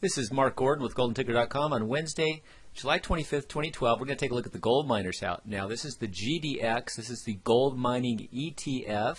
This is Mark Gordon with GoldenTicker.com on Wednesday, July 25th, 2012. We're going to take a look at the gold miners out. Now, this is the GDX. This is the gold mining ETF.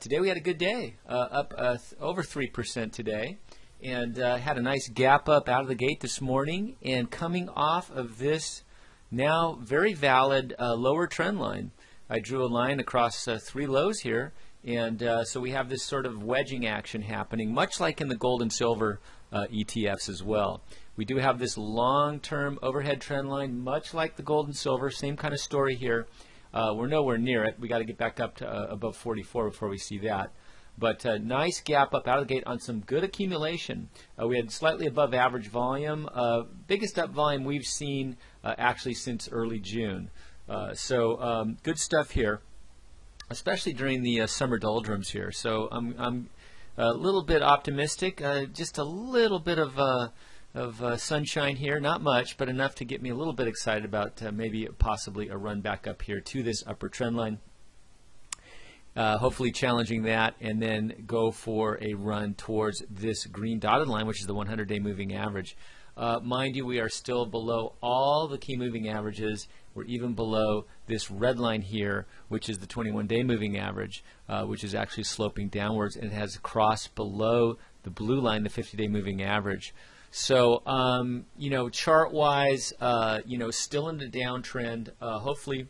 Today we had a good day, up over 3% today, and had a nice gap up out of the gate this morning. And coming off of this now very valid lower trend line, I drew a line across three lows here. And so we have this sort of wedging action happening, much like in the gold and silver ETFs as well. We do have this long-term overhead trend line, much like the gold and silver, same kind of story here. We're nowhere near it. We got to get back up to above 44 before we see that. But nice gap up out of the gate on some good accumulation. We had slightly above average volume, biggest up volume we've seen actually since early June. So good stuff here, especially during the summer doldrums here. So I'm a little bit optimistic, just a little bit of sunshine here, not much, but enough to get me a little bit excited about maybe possibly a run back up here to this upper trend line. Hopefully challenging that, and then go for a run towards this green dotted line, which is the 100-day moving average. Mind you, we are still below all the key moving averages. We're even below this red line here, which is the 21-day moving average, which is actually sloping downwards, and it has crossed below the blue line, the 50-day moving average. So, you know, chart-wise, you know, still in the downtrend. Hopefully,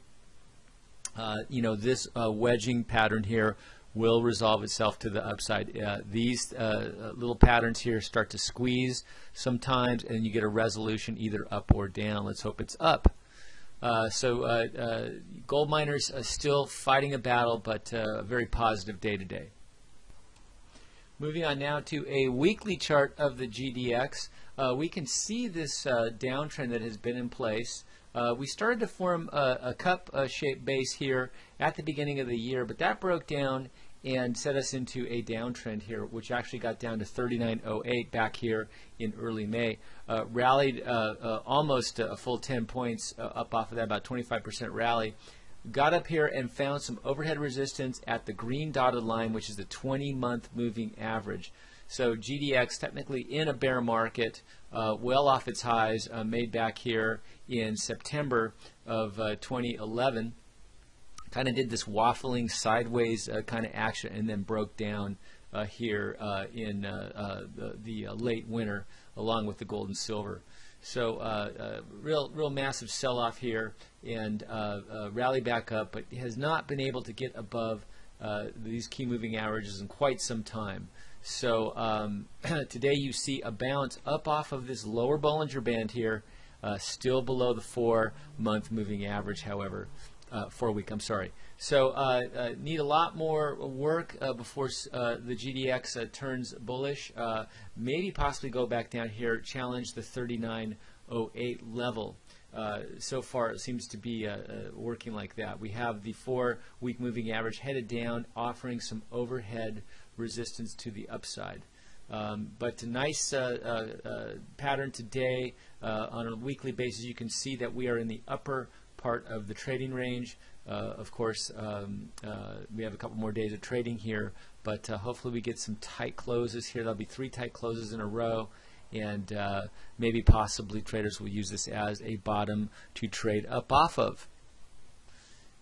you know, this wedging pattern here will resolve itself to the upside. These little patterns here start to squeeze sometimes, and you get a resolution either up or down. Let's hope it's up. Gold miners are still fighting a battle, but a very positive day today. Moving on now to a weekly chart of the GDX, we can see this downtrend that has been in place. We started to form a cup-shaped base here at the beginning of the year, but that broke down and set us into a downtrend here, which actually got down to 39.08 back here in early May. Rallied almost a full 10 points up off of that, about 25% rally. Got up here and found some overhead resistance at the green dotted line, which is the 20-month moving average. So GDX technically in a bear market, well off its highs made back here in September of 2011. Kind of did this waffling sideways kind of action, and then broke down here in the late winter, along with the gold and silver. So real massive sell-off here, and rally back up, but has not been able to get above these key moving averages in quite some time. So today you see a bounce up off of this lower Bollinger Band here, still below the 4-month moving average, however. 4 week, I'm sorry. So need a lot more work before the GDX turns bullish. Maybe possibly go back down here, challenge the 39.08 level. So far it seems to be working like that. We have the 4-week moving average headed down, offering some overhead resistance to the upside. But a nice pattern today. On a weekly basis, you can see that we are in the upper part of the trading range. Of course, we have a couple more days of trading here, but hopefully we get some tight closes here. There'll be 3 tight closes in a row, and maybe possibly traders will use this as a bottom to trade up off of.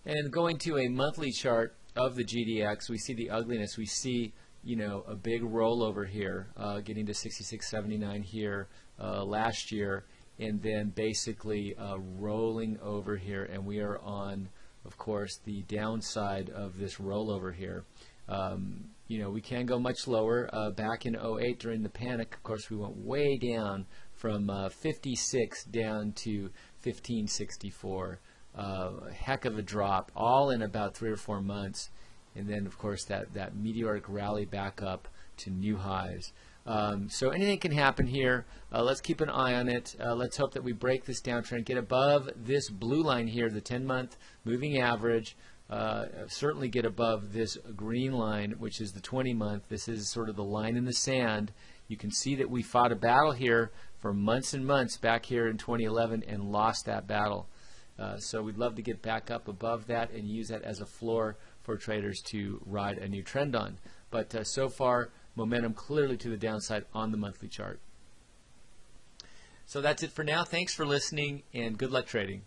And going to a monthly chart of the GDX, we see the ugliness. We see, you know, a big rollover here, getting to 66.79 here last year, and then basically rolling over here, and we are on, of course, the downside of this rollover here. You know, we can go much lower. Back in 08 during the panic, of course, we went way down from 56 down to 1564. Heck of a drop, all in about 3 or 4 months. And then, of course, that meteoric rally back up to new highs. So anything can happen here. Let's keep an eye on it. Let's hope that we break this downtrend, get above this blue line here, the 10-month moving average. Certainly get above this green line, which is the 20-month. This is sort of the line in the sand. You can see that we fought a battle here for months and months back here in 2011 and lost that battle. So we'd love to get back up above that and use that as a floor for traders to ride a new trend on. But so far, momentum clearly to the downside on the monthly chart. So that's it for now. Thanks for listening, and good luck trading.